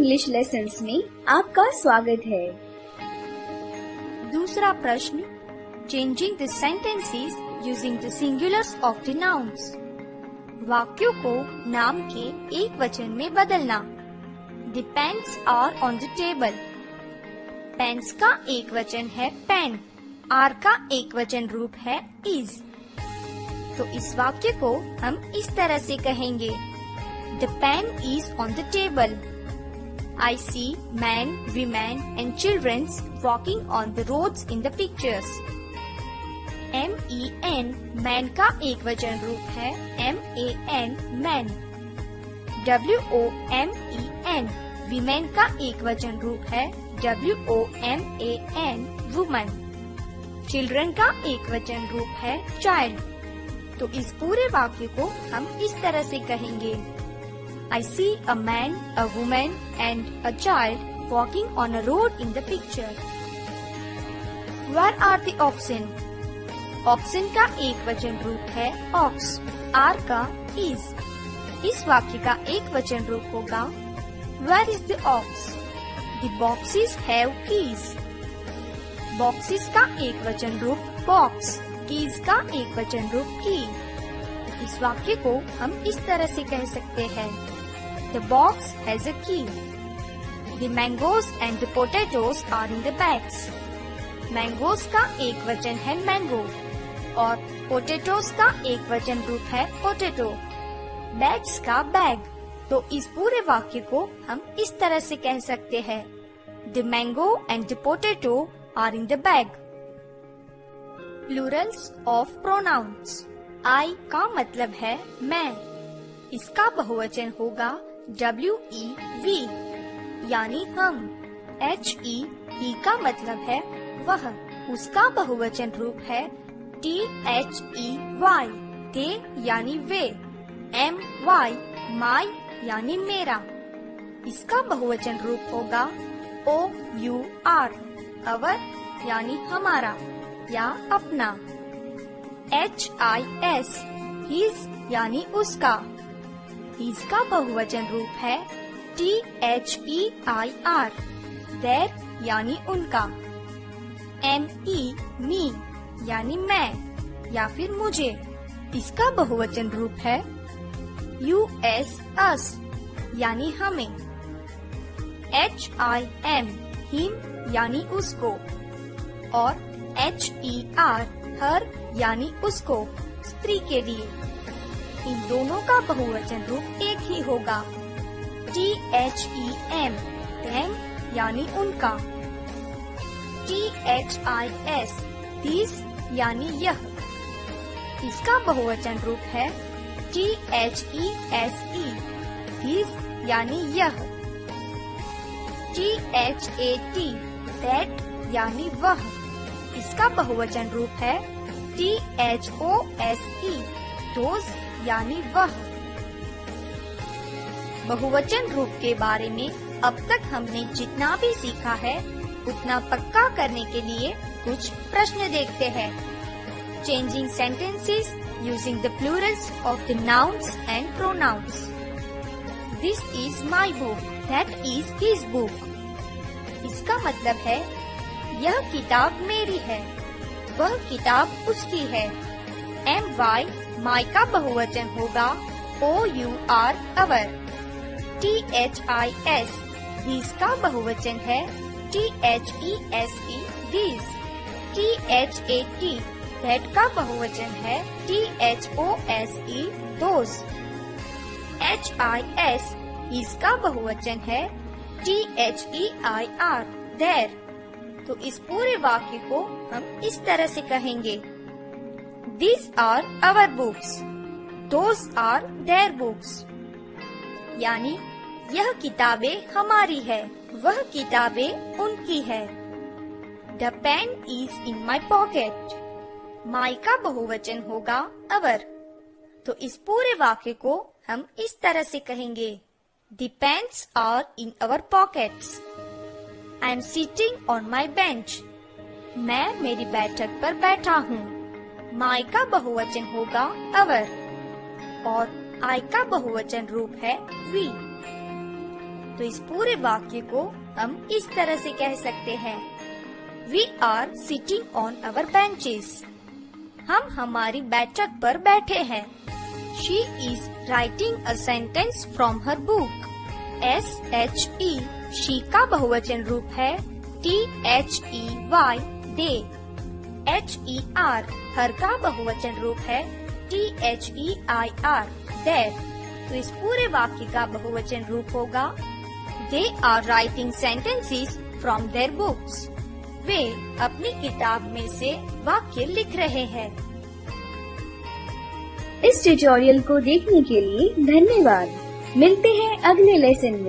English lessons में आपका स्वागत है। दूसरा प्रश्न, changing the sentences using the singulars of the nouns. वाक्यों को नाम के एक वचन में बदलना। The pens are on the table. Pens का एक वचन है पेन, आर का एक वचन रूप है इज। तो इस वाक्य को हम इस तरह से कहेंगे, The pen is on the table. I see men, women and children walking on the roads in the pictures. M-E-N man का एक वचन रूप है M-A-N man. W-O-M-E-N women का एक वचन रूप है W-O-M-A-N woman. Children का एक वचन रूप है child. तो इस पूरे वाक्य को हम इस तरह से कहेंगे, I see a man, a woman and a child walking on a road in the picture. Where are the oxen? Oxen का एक वचन रूप है ox, R का is. इस वाक्य का एक वचन रूप होगा Where is the ox? The boxes have keys. Boxes का एक वचन रूप box, keys का एक वचन रूप key. इस वाक्य को हम इस तरह से कह सकते हैं, The box has a key. The mangoes and the potatoes are in the bags. Mangoes का एक वचन है mango और potatoes का एक वचन रूप है potato. Bags का bag. तो इस पूरे वाक्य को हम इस तरह से कह सकते हैं, The mango and the potato are in the bag. Plurals of pronouns. I का मतलब है मैं, इसका बहुवचन होगा W-E-V यानी हम। H-E का मतलब है वह, उसका बहुवचन रूप है T-H-E-Y ते यानी वे। M-Y my यानी मेरा, इसका बहुवचन रूप होगा O-U-R अवर यानी हमारा या अपना। H-I-S his यानी उसका, इसका बहुवचन रूप है T-H-E-I-R their यानी उनका। M-E me यानी मैं या फिर मुझे, इसका बहुवचन रूप है U-S us यानी हमें। H-I-M him यानी उसको और H-E-R her यानी उसको, स्त्री के लिए। इन दोनों का बहुवचन रूप एक ही होगा T-H-E-M them यानी उनका। T-H-I-S this यानी यह, इसका बहुवचन रूप है T-H-E-S-E his यानी यह। T-H-A-T that यानी वह, इसका बहुवचन रूप है T-H-O-S-E those यानी वह। बहुवचन रूप के बारे में अब तक हमने जितना भी सीखा है उतना पक्का करने के लिए कुछ प्रश्न देखते हैं। Changing sentences using the plurals of the nouns and pronouns. This is my book. That is his book. इसका मतलब है यह किताब मेरी है, वह किताब उसकी है। My my का बहुवचन होगा O-U-R our। T-H-I-S his का बहुवचन है T-H-E-S-E these। T-H-A-T that का बहुवचन है T-H-O-S-E those। H-I-S his का बहुवचन है T-H-E-I-R their। तो इस पूरे वाक्य को हम इस तरह से कहेंगे, These are our books. Those are their books. यानी यह किताबें हमारी है, वह किताबें उनकी है। The pen is in my pocket. My का बहुवचन होगा our। तो इस पूरे वाक्य को हम इस तरह से कहेंगे, The pens are in our pockets. I am sitting on my bench. मैं मेरी बैठक पर बैठा हूँ। My का बहुवचन होगा our और I का बहुवचन रूप है we। तो इस पूरे वाक्य को हम इस तरह से कह सकते हैं, We are sitting on our benches. हम हमारी बैठक पर बैठे हैं। She is writing a sentence from her book. S-H-E, she का बहुवचन रूप है T-H-E-Y, they. H-E-R, her का बहुवचन रूप है T-H-E-I-R, their. तो इस पूरे वाक्य का बहुवचन रूप होगा They are writing sentences from their books. वे अपनी किताब में से वाक्य लिख रहे हैं। इस ट्यूटोरियल को देखने के लिए धन्यवाद। मिलते हैं अगले लेसन में।